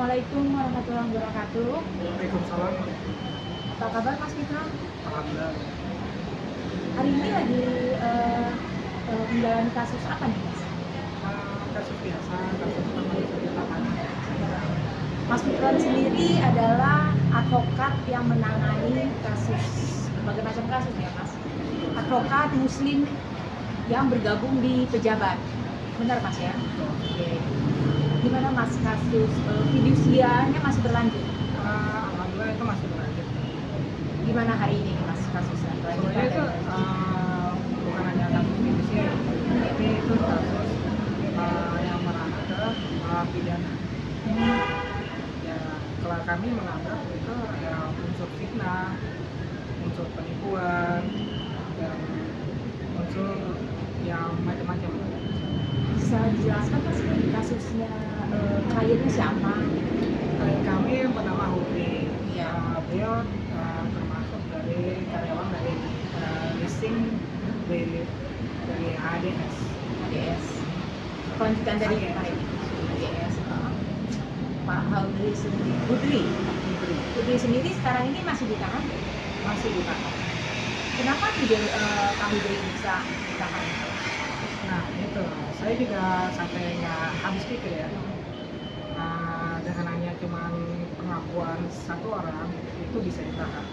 Assalamualaikum warahmatullahi wabarakatuh. Waalaikumsalam. Apa kabar Mas Fitra? Alhamdulillah. Hari ini lagi menjalani kasus apa nih Mas? Kasus biasa, kasus penelitian. Mas Fitra sendiri adalah advokat yang menangani kasus berbagai macam kasus ya Mas. Advokat Muslim yang bergabung di pejabat, benar Mas ya? Oke. Gimana Mas kasus fidusianya masih berlanjut? Alhamdulillah itu masih berlanjut. Gimana hari ini Mas kasusnya? Sebenarnya itu bukan hanya kasus fidusian, tapi itu kasus yang merana ke pidana. Ya, kalau kami menganggap itu ada unsur fitnah, unsur penipuan, dan unsur yang macam-macam. Bisa dijelaskan Mas kasusnya kliennya siapa? Klien kami bernama Hudri. Iya. Beliau termasuk dari karyawan dari leasing dari ADS. ADS. Kelanjutan dari ADS. kemarin. ADS. Pak Hudri sendiri. Hudri sendiri sekarang ini masih ditahan? Masih ditahan. Kenapa tidak Pak Hudri bisa ditahan? Nah itu, saya juga sampai nggak habis pikir ya. Dengan hanya cuma pengakuan satu orang itu bisa ditahan.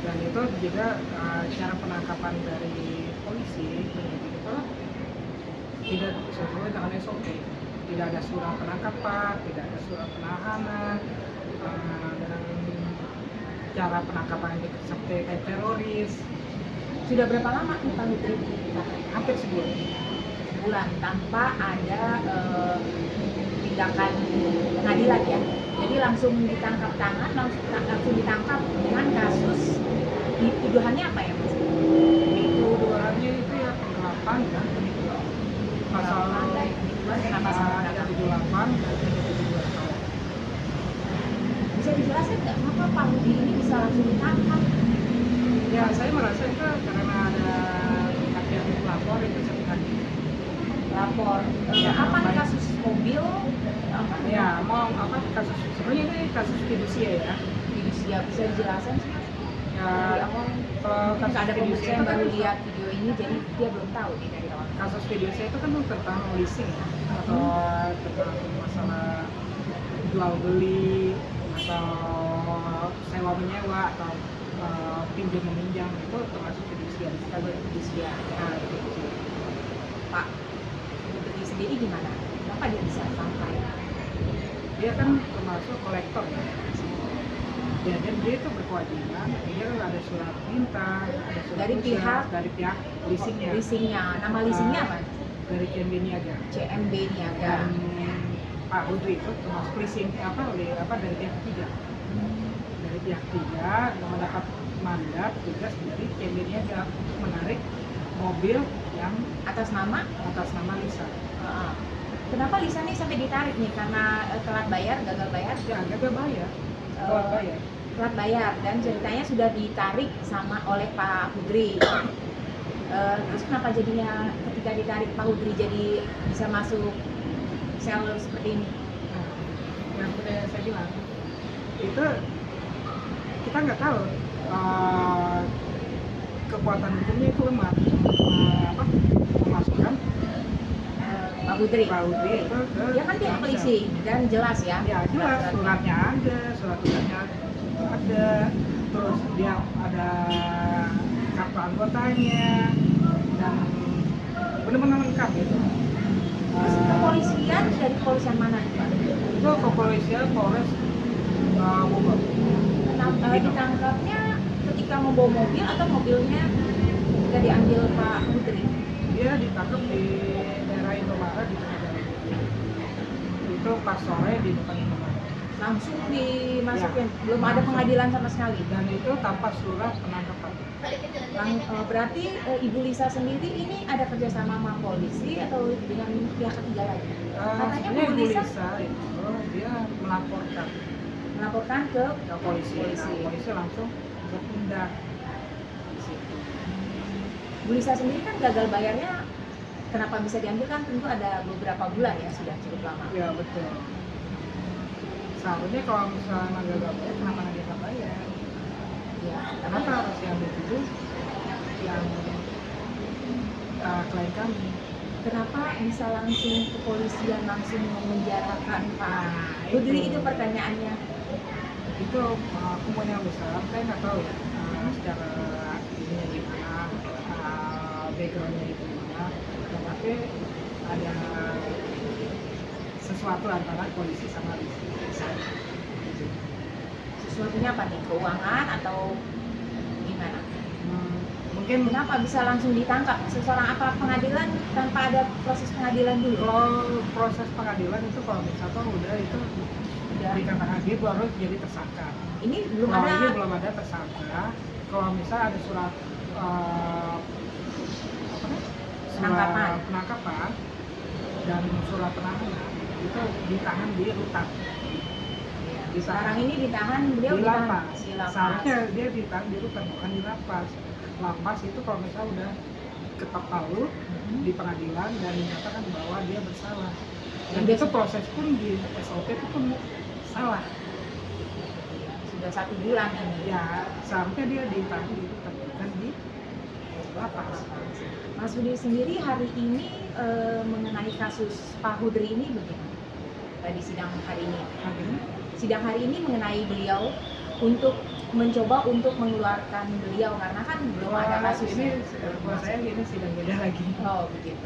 Dan itu juga cara penangkapan dari polisi itu tidak sesuai dengan SOP. Tidak ada surat penangkapan, tidak ada surat penahanan, dengan cara penangkapan yang seperti kayak teroris. Sudah berapa lama nih Pak Hudri ditahan? Hampir sebulan. Sebulan tanpa ada tindakan pengadilan ya. Jadi langsung ditangkap tangan, langsung ditangkap dengan kasus tuduhannya apa ya Mas? Tuduhannya itu ya penggelapan dan penipuan. Pasal penipuan dengan pasal ada 78 dan 72 tahun. Bisa dijelaskan nggak kenapa Pak Hudi ini bisa langsung ditangkap? Ya saya merasa itu karena ada pihak yang melapor itu sepihak. Lapor apa nih kasus mobil? Apa? Ya mau apa kasus sebenarnya ini kasus fidusia ya. Fidusia bisa dijelaskan sih Mas? Ya Dari awal kalau mungkin kasus ada pemirsa fidusia yang itu baru kan lihat video ini jadi dia belum tahu nih dari awal. kasus fidusia itu kan tentang leasing ya, atau tentang masalah jual beli atau sewa menyewa atau pinjam meminjam itu termasuk fidusia. Fidusia. Nah, itu. Pak Hudi sendiri gimana? Kenapa dia bisa sampai? Dia kan termasuk kolektor ya. Dan dia itu berkewajiban, dia ada surat minta, ada surat Dari tugas dari pihak leasingnya. Leasingnya, nama leasingnya apa? Dari CMB Niaga. CMB Niaga. Dan Pak Hudri itu termasuk leasing dari pihak ketiga. Dari pihak ketiga mendapat mandat tugas dari CMB Niaga untuk menarik mobil yang Atas nama? Lisa. Kenapa Lisa nih sampai ditarik nih? Karena telat bayar, gagal bayar? Ya gagal bayar. Telat bayar. Telat bayar dan ceritanya sudah ditarik oleh Pak Hudri. Terus kenapa jadinya ketika ditarik Pak Hudri jadi bisa masuk sel seperti ini? Nah, yang seperti saya bilang itu kita nggak tahu kekuatan hukumnya itu lemah memasukkan Pak Hudri itu ke dia kan pihak polisi dan jelas ya. Ya jelas suratnya ada, surat tugasnya ada, terus dia ada kartu anggotanya dan benar-benar lengkap gitu. Terus kepolisian dari kepolisian mana nih Pak? Itu kepolisian Polres Bogor. Ditangkapnya ketika membawa mobil atau mobilnya ketika diambil Pak Hudri? Dia ditangkap di daerah Indomaret di tengah jalan. Itu pas sore di depan Indomaret. Langsung dimasukin, Ya, belum ada pengadilan sama sekali. Dan itu tanpa surat penangkapan. Berarti Ibu Lisa sendiri ini ada kerjasama sama polisi atau dengan pihak ketiga lagi? Katanya Sebenarnya Bu Bu Lisa Lisa itu dia melaporkan ke ke polisi. Polisi. Nah, polisi langsung bertindak. Bu Lisa sendiri kan gagal bayarnya, kenapa bisa diambil kan tentu ada beberapa bulan ya, sudah cukup lama. Ya betul. Seharusnya kalau misalnya nggak bayar, kenapa dia nggak bayar? Ya, Kenapa harus yang dituduh yang klien kami? kenapa bisa langsung kepolisian langsung memenjarakan Pak Nah, Hudri? Itu pertanyaannya. Itu kumpulnya besar, saya nggak tahu ya secara ininya gimana, backgroundnya itu gimana, tapi ada sesuatu antara polisi sama saya. Sesuatunya apa nih? Keuangan atau gimana? Mungkin Kenapa bisa langsung ditangkap seseorang? Apa pengadilan tanpa ada proses pengadilan dulu? kalau proses pengadilan itu kalau misalkan udah itu Udah. dikatakan dia baru jadi tersangka. Ini belum Kalau ada. ini belum ada tersangka. Kalau misal ada surat apa namanya? Penangkapan. Surat penangkapan dan surat penahanan itu ditahan di rutan. Di Sekarang ini ditahan, beliau di ditahan lapas. di lapas. Seharusnya dia ditahan di rutan, bukan di lapas. Lapas itu kalau misal udah ketok palu di pengadilan dan dinyatakan bahwa dia bersalah. Dan Yang itu proses pun di SOP itu pun salah. Sudah 1 bulan ini. Ya seharusnya dia ditahan di rutan, bukan di lapas. Mas Budi sendiri hari ini mengenai kasus Pak Hudri ini bagaimana? Di sidang hari ini. Sidang hari ini mengenai beliau untuk mencoba untuk mengeluarkan beliau karena kan belum ada kasus ini buat saya ini sidang beda lagi. Oh begitu.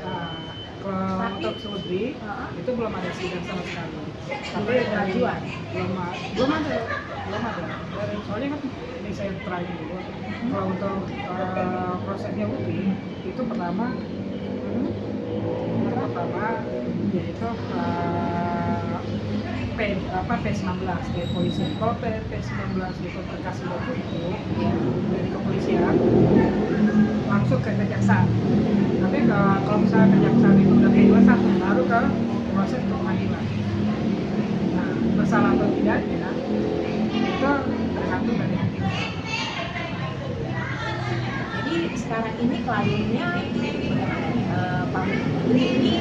Kalau Tapi- untuk Sudri itu belum ada sidang sama sekali. Tapi Belum ada pengajuan? belum ada. Dari soalnya kan ini saya terakhir dulu. Kalau untuk prosesnya Udri itu pertama yaitu P19 dari polisi. Kalau P19 itu terkasih itu dari kepolisian langsung ke kejaksaan. Tapi kalau misalnya kejaksaan itu udah P21 baru ke proses ke pengadilan. Nah, bersalah atau tidaknya itu tergantung dari hakim. Jadi sekarang ini kliennya bagaimana nih? Pak Hudri ini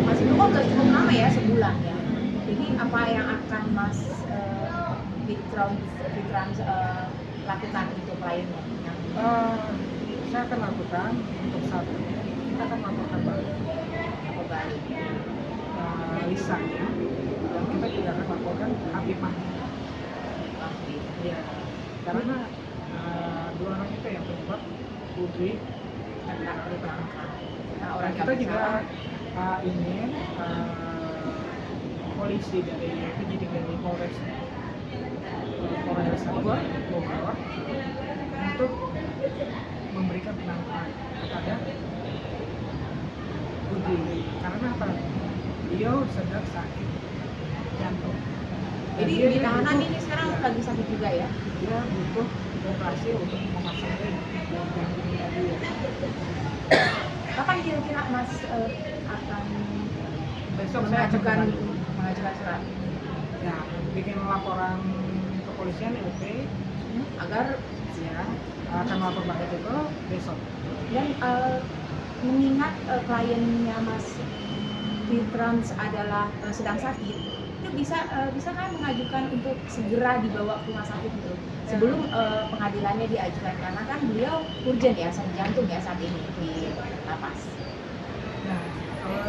masih belum nggak cukup lama ya, sebulan ya. Jadi apa yang akan Mas Fitran lakukan untuk kliennya? Saya akan lakukan untuk saat ini kita akan melakukan Apa balik? lisannya dan kita juga akan lakukan habimah. Ya, karena dua orang itu yang penyebab Putri Tentang ditangkap. Nah, dan orang kita yang juga bersalah. ingin polisi dari penyidik dari Polres Bogor untuk memberikan penanganan kepada Putri karena apa? Beliau sedang sakit jantung. Dan Jadi dia di tahanan butuh- ini sekarang ya, lagi sakit juga ya? dia butuh operasi untuk memasang ring dan jantungnya dia. Kapan kira-kira Mas akan Besok saya akan mengajukan kembali. surat Ya, bikin laporan kepolisian LP agar ya akan lapor balik itu besok. dan mengingat kliennya Mas Fitrans adalah sedang sakit, itu bisa kan mengajukan untuk segera dibawa ke rumah sakit gitu sebelum pengadilannya diajukan karena kan beliau urgent ya sakit jantung ya saat ini di lapas. Nah,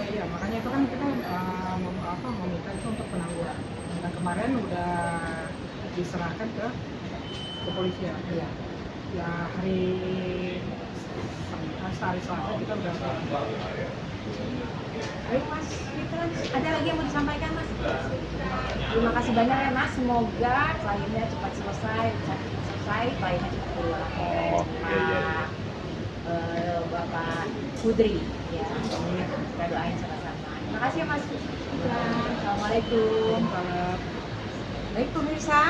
iya makanya itu kan kita meminta itu untuk penangguhan. Dan kemarin udah diserahkan ke kepolisian. Iya. Ya hari Selasa kita udah Baik Mas Fitrans, ada lagi yang mau disampaikan Mas? Terima kasih banyak ya Mas, semoga kliennya cepat selesai, kliennya cepat keluar Pak Bapak Putri ya. Kita doain sama-sama. Terima kasih ya Mas Fitrans. Assalamualaikum. Baik pemirsa,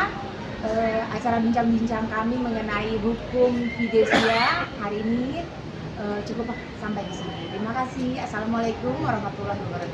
acara bincang-bincang kami mengenai hukum fidesia hari ini cukup sampai di sini. Terima kasih. Assalamualaikum warahmatullahi wabarakatuh.